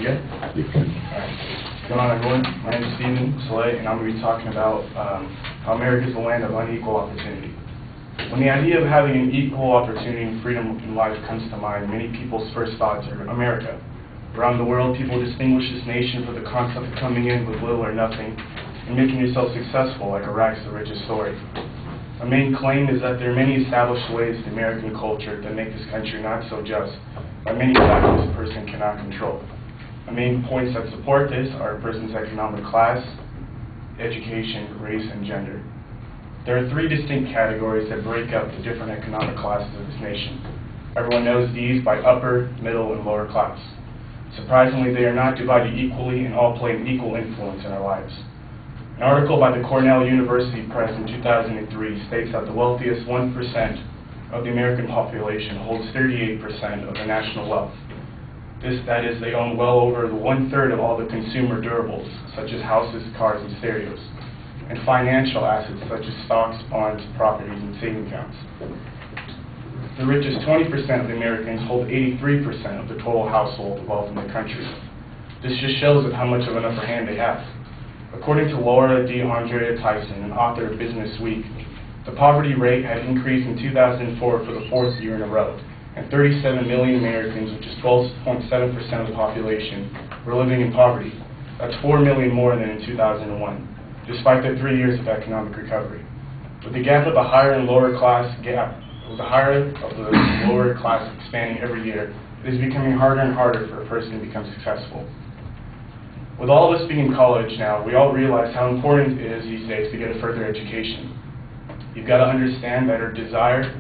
good? Alright. What's going on, everyone? My name is Steven.MPG, and I'm going to be talking about how America is the land of unequal opportunity. When the idea of having an equal opportunity and freedom in life comes to mind, many people's first thoughts are America. Around the world, people distinguish this nation for the concept of coming in with little or nothing and making yourself successful like a rags to riches story. A main claim is that there are many established ways to American culture that make this country not so just by many factors a person cannot control. The main points that support this are a person's economic class, education, race, and gender. There are three distinct categories that break up the different economic classes of this nation. Everyone knows these by upper, middle, and lower class. Surprisingly, they are not divided equally and all play an equal influence in our lives. An article by the Cornell University Press in 2003 states that the wealthiest 1% of the American population holds 38% of the national wealth. That is, they own well over 1/3 of all the consumer durables, such as houses, cars, and stereos, and financial assets such as stocks, bonds, properties, and saving accounts. The richest 20% of the Americans hold 83% of the total household wealth in the country. This just shows how much of an upper hand they have. According to Laura DeAndrea Tyson, an author of Business Week, the poverty rate had increased in 2004 for the 4th year in a row, and 37 million Americans, which is 12.7% of the population, were living in poverty. That's 4 million more than in 2001, despite the 3 years of economic recovery. With the gap of the higher and lower class expanding every year, it is becoming harder and harder for a person to become successful. With all of us being in college now, we all realize how important it is these days to get a further education. You've got to understand that our desire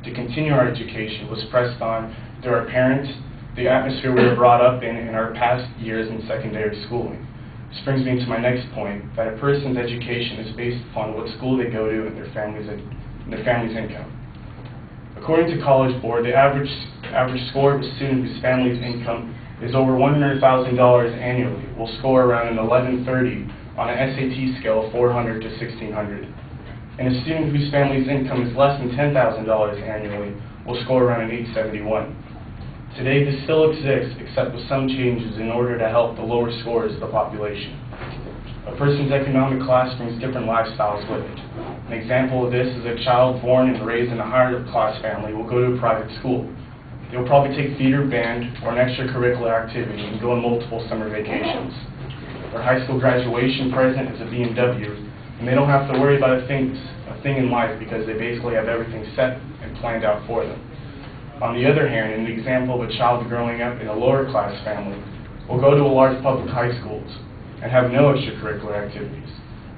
to continue our education was pressed on through our parents, the atmosphere we were brought up in our past years in secondary schooling. This brings me to my next point, that a person's education is based upon what school they go to and their family's income. According to College Board, the average score of a student whose family's income is over $100,000 annually will score around an 1130 on an SAT scale of 400 to 1600. And a student whose family's income is less than $10,000 annually will score around an 871. Today, this still exists, except with some changes in order to help the lower scores of the population. A person's economic class brings different lifestyles with it. An example of this is a child born and raised in a higher class family will go to a private school. They will probably take theater, band, or an extracurricular activity and go on multiple summer vacations. Their high school graduation present is a BMW, and they don't have to worry about a thing in life because they basically have everything set and planned out for them. On the other hand, in the example of a child growing up in a lower class family will go to a large public high schools and have no extracurricular activities.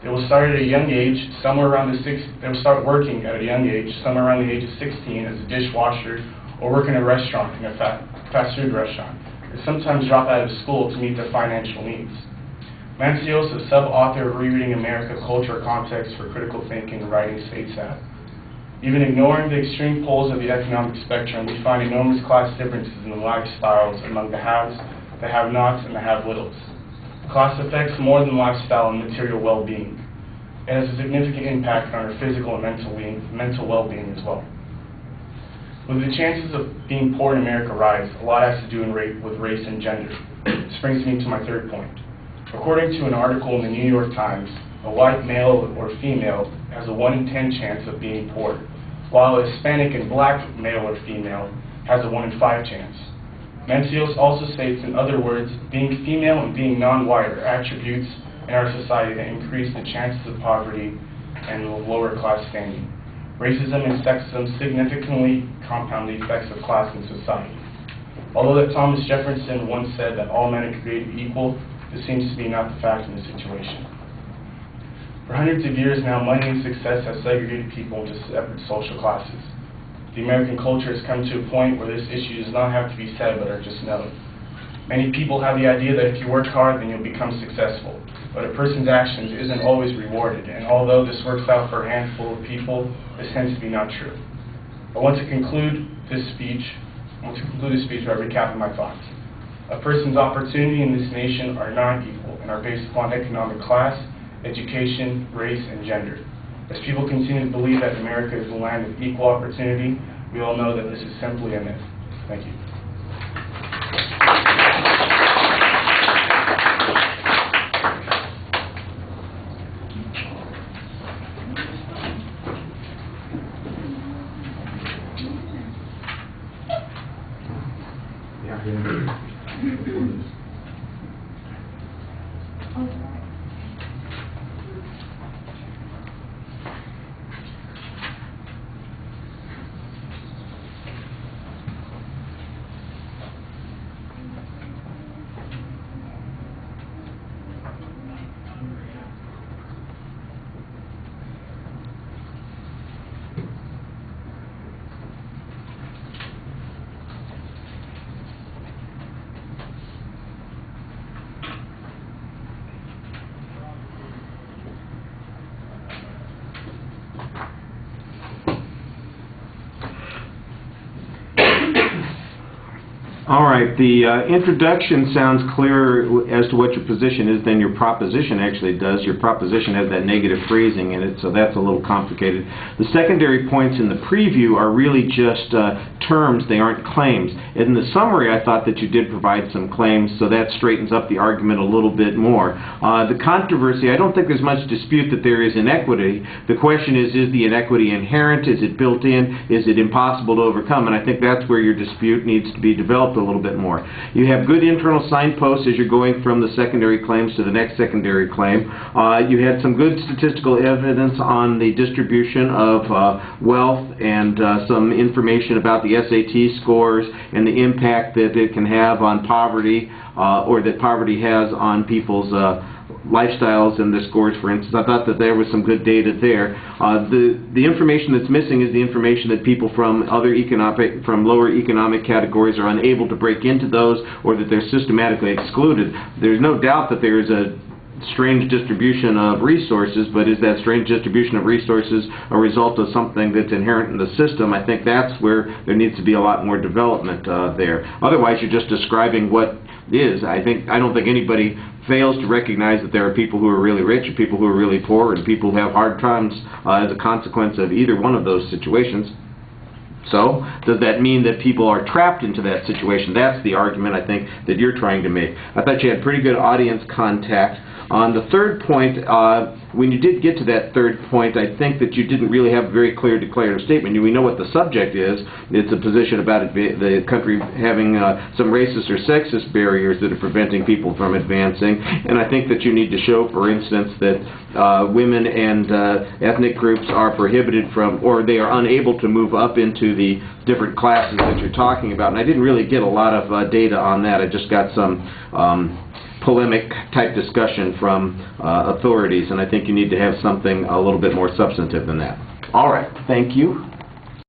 They will start at a young age, they will start working at a young age, somewhere around the age of 16 as a dishwasher or work in a restaurant, in a fast food restaurant, or sometimes drop out of school to meet their financial needs. Mancios, a sub-author of Rereading America, Culture, Context for Critical Thinking and Writing, states that, even ignoring the extreme poles of the economic spectrum, we find enormous class differences in the lifestyles among the haves, the have-nots, and the have-littles. Class affects more than lifestyle and material well-being. It has a significant impact on our physical and mental well-being as well. With the chances of being poor in America rise, a lot has to do with race and gender. This brings me to my third point. According to an article in the New York Times, a white male or female has a 1 in 10 chance of being poor, while a Hispanic and black male or female has a 1 in 5 chance. Mancios also states, in other words, being female and being non-white are attributes in our society that increase the chances of poverty and lower class standing. Racism and sexism significantly compound the effects of class in society. Although that Thomas Jefferson once said that all men are created equal, this seems to be not the fact in this situation. For hundreds of years now, money and success have segregated people into separate social classes. The American culture has come to a point where this issue does not have to be said, but are just known. Many people have the idea that if you work hard, then you'll become successful. But a person's actions isn't always rewarded, and although this works out for a handful of people, this tends to be not true. I want to conclude this speech by recapping my thoughts. A person's opportunity in this nation are not equal and are based upon economic class, education, race, and gender. As people continue to believe that America is the land of equal opportunity, we all know that this is simply a myth. Thank you. All right, the introduction sounds clearer as to what your position is than your proposition actually does. Your proposition has that negative phrasing in it, so that's a little complicated. The secondary points in the preview are really just terms, they aren't claims. In the summary, I thought that you did provide some claims, so that straightens up the argument a little bit more. The controversy, I don't think there's much dispute that there is inequity. The question is the inequity inherent? Is it built in? Is it impossible to overcome? And I think that's where your dispute needs to be developed a little bit more. You have good internal signposts as you're going from the secondary claims to the next secondary claim. You had some good statistical evidence on the distribution of wealth and some information about the SAT scores and the impact that it can have on poverty or that poverty has on people's lifestyles and the scores, for instance. I thought that there was some good data there. The information that's missing is the information that people from lower economic categories are unable to break into those, or that they're systematically excluded. There's no doubt that there is a strange distribution of resources, but is that strange distribution of resources a result of something that's inherent in the system? I think that's where there needs to be a lot more development there. Otherwise, you're just describing what is. I don't think anybody fails to recognize that there are people who are really rich and people who are really poor and people who have hard times as a consequence of either one of those situations. So, does that mean that people are trapped into that situation? That's the argument, I think, that you're trying to make. I thought you had pretty good audience contact. On the third point, when you did get to that third point, I think that you didn't really have a very clear declarative statement. We know what the subject is. It's a position about the country having some racist or sexist barriers that are preventing people from advancing. And I think that you need to show, for instance, that women and ethnic groups are prohibited from, or they are unable to move up into the different classes that you're talking about. And I didn't really get a lot of data on that. I just got some polemic type discussion from authorities, and I think you need to have something a little bit more substantive than that. All right, thank you.